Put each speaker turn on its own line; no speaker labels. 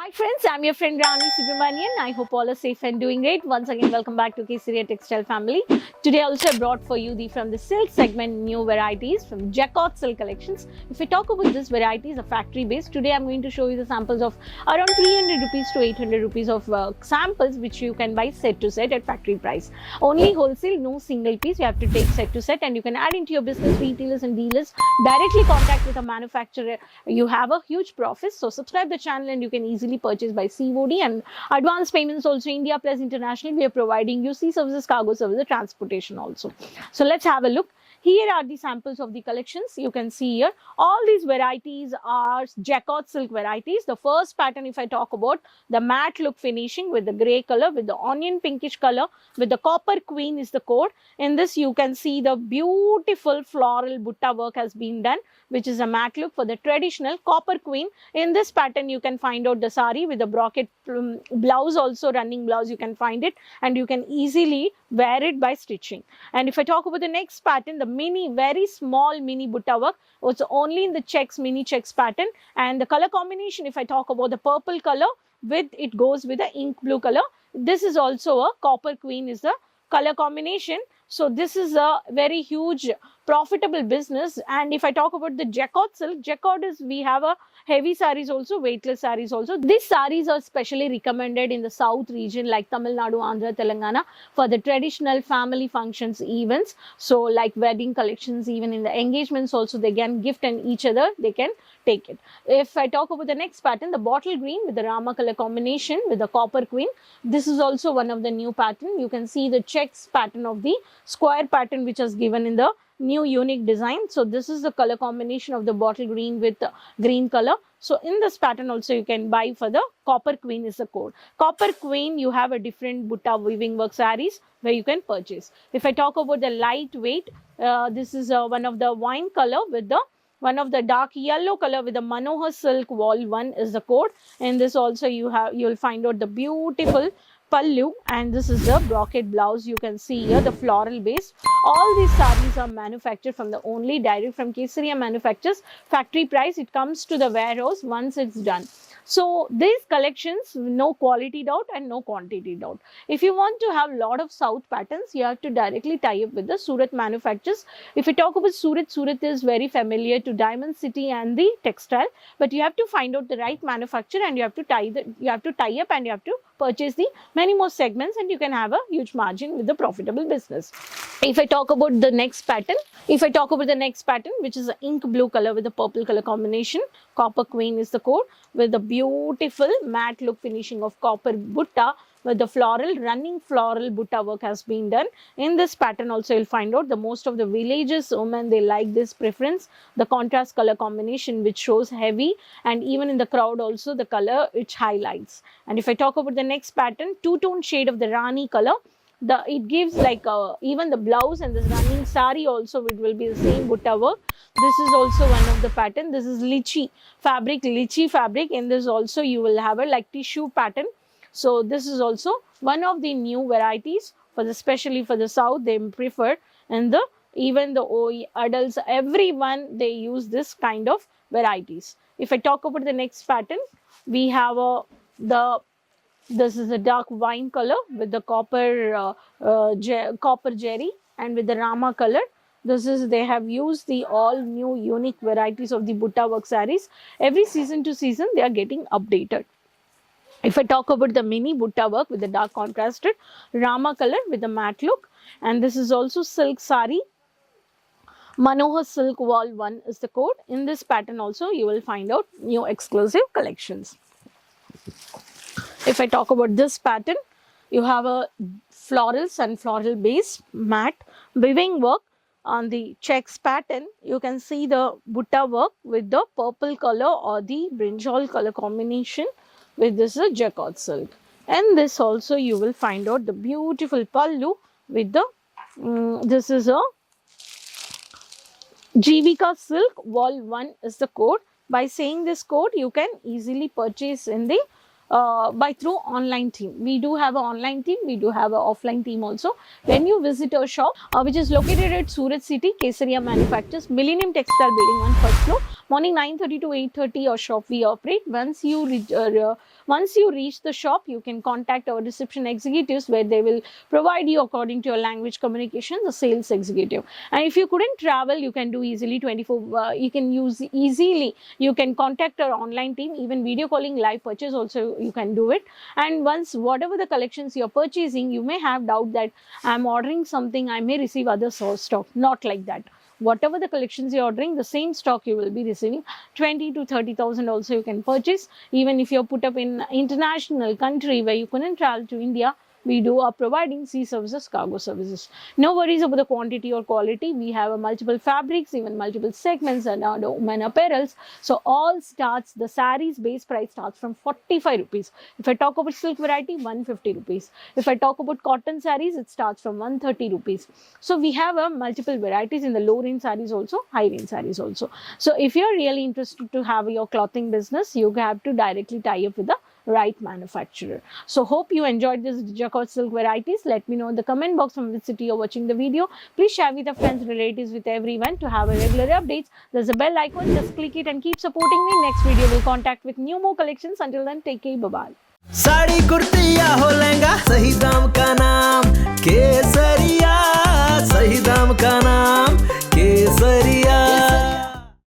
Hi friends, I'm your friend Rani Subramanian. I hope all are safe and doing great. Once again, welcome back to Kesaria Textile family. Today also I brought for you from the silk segment new varieties from Jacquard Silk Collections. If we talk about this varieties are factory based, today I'm going to show you the samples of around 300 rupees to 800 rupees of samples which you can buy set to set at factory price. Only wholesale, no single piece. You have to take set to set and you can add into your business retailers and dealers. Directly contact with a manufacturer. You have a huge profit. So subscribe the channel and you can easily purchase by COD and advance payments also India plus international. We are providing you sea services, cargo services, transportation also. So let's have a look. Here are the samples of the collections. You can see here all these varieties are Jacquard silk varieties. The first pattern, if I talk about the matte look finishing with the grey color, with the onion pinkish color, with the copper queen is the code. In this you can see the beautiful floral butta work has been done, which is a matte look for the traditional copper queen. In this pattern you can find out the sari with the brocade blouse, also running blouse you can find it, and you can easily wear it by stitching. And if I talk about the next pattern, the mini, very small mini butta work, it's only in the checks, mini checks pattern. And the color combination, if I talk about the purple color with, it goes with the ink blue color. This is also a copper queen is the color combination. So this is a very huge profitable business. And if I talk about the Jacquard silk, Jacquard is, we have a heavy saris also, weightless saris also. These saris are specially recommended in the south region like Tamil Nadu, Andhra, Telangana for the traditional family functions, events. So like wedding collections, even in the engagements also they can gift and each other they can take it. If I talk about the next pattern, the bottle green with the Rama color combination with the copper queen. This is also one of the new pattern. You can see the checks pattern of the square pattern which is given in the new unique design. So this is the color combination of the bottle green with green color. So in this pattern also you can buy for the copper queen is the code. Copper queen, you have a different butta weaving work saris where you can purchase. If I talk about the lightweight, this is one of the wine color with the one of the dark yellow color with the Manohar silk wall one is the code. And this also you'll find out the beautiful pallu, and this is the brocade blouse. You can see here the floral base. All these sarees are manufactured from the only direct from Kesaria manufacturers. Factory price, it comes to the warehouse once it's done. So these collections, no quality doubt and no quantity doubt. If you want to have lot of south patterns, you have to directly tie up with the Surat manufacturers. If we talk about Surat, Surat is very familiar to Diamond City and the textile, but you have to find out the right manufacturer and you have to tie up and you have to purchase the many more segments and you can have a huge margin with the profitable business. If I talk about the next pattern, which is an ink blue color with the purple color combination, copper queen is the code with the beautiful matte look finishing of copper butta with the running floral butta work has been done. In this pattern also you'll find out the most of the villages women, they like this preference, the contrast color combination which shows heavy, and even in the crowd also the color which highlights. And if I talk about the next pattern, two-tone shade of the Rani color, it gives like even the blouse and this running sari also it will be the same butta work. This is also one of the pattern. This is lychee fabric. In this also you will have a like tissue pattern. So this is also one of the new varieties for the, especially for the south they prefer, and the even the adults, everyone they use this kind of varieties. If I talk about the next pattern, we have this is a dark wine color with the copper jerry and with the Rama color. This is, they have used the all new unique varieties of the butta work saris. Every season to season they are getting updated. If I talk about the mini butta work with the dark contrasted Rama color with the matte look, and this is also silk sari. Manohar silk wall 1 is the code. In this pattern also you will find out new exclusive collections. If I talk about this pattern, you have a florals and floral base matte weaving work on the checks pattern. You can see the butta work with the purple color or the brinjal color combination with this Jacquard silk. And this also you will find out the beautiful pallu with the this is a Jivika silk wall 1 is the code. By saying this code you can easily purchase in the through online team. We do have an online team, we do have an offline team also. When you visit our shop which is located at Surat City, Kesaria Manufacturers, Millennium Textile Building 1, first floor, Morning 9:30 to 8:30 our shop we operate. Once you reach the shop, you can contact our reception executives where they will provide you according to your language communication, the sales executive. And if you couldn't travel, you can do easily 24, you can use easily, you can contact our online team, even video calling live purchase also you can do it. And once whatever the collections you're purchasing, you may have doubt that I'm ordering something, I may receive other source stock. Not like that. Whatever the collections you're ordering, the same stock you will be receiving. 20 to 30,000 also you can purchase. Even if you're put up in international country where you couldn't travel to India, we are providing sea services, cargo services. No worries about the quantity or quality. We have multiple fabrics, even multiple segments and women apparels. So all starts, the sarees base price starts from 45 rupees. If I talk about silk variety, 150 rupees. If I talk about cotton sarees, it starts from 130 rupees. So we have multiple varieties in the low range sarees also, high range sarees also. So if you're really interested to have your clothing business, you have to directly tie up with the right manufacturer. So hope you enjoyed this Jacquard silk varieties. Let me know in the comment box from which city you're watching the video. Please share with your friends, relatives, with everyone to have a regular updates. There's a bell icon, just click it and keep supporting me. Next video will contact with more collections. Until then, take care, bye bye.
Sari kurti या हो लहंगा, सही दाम का नाम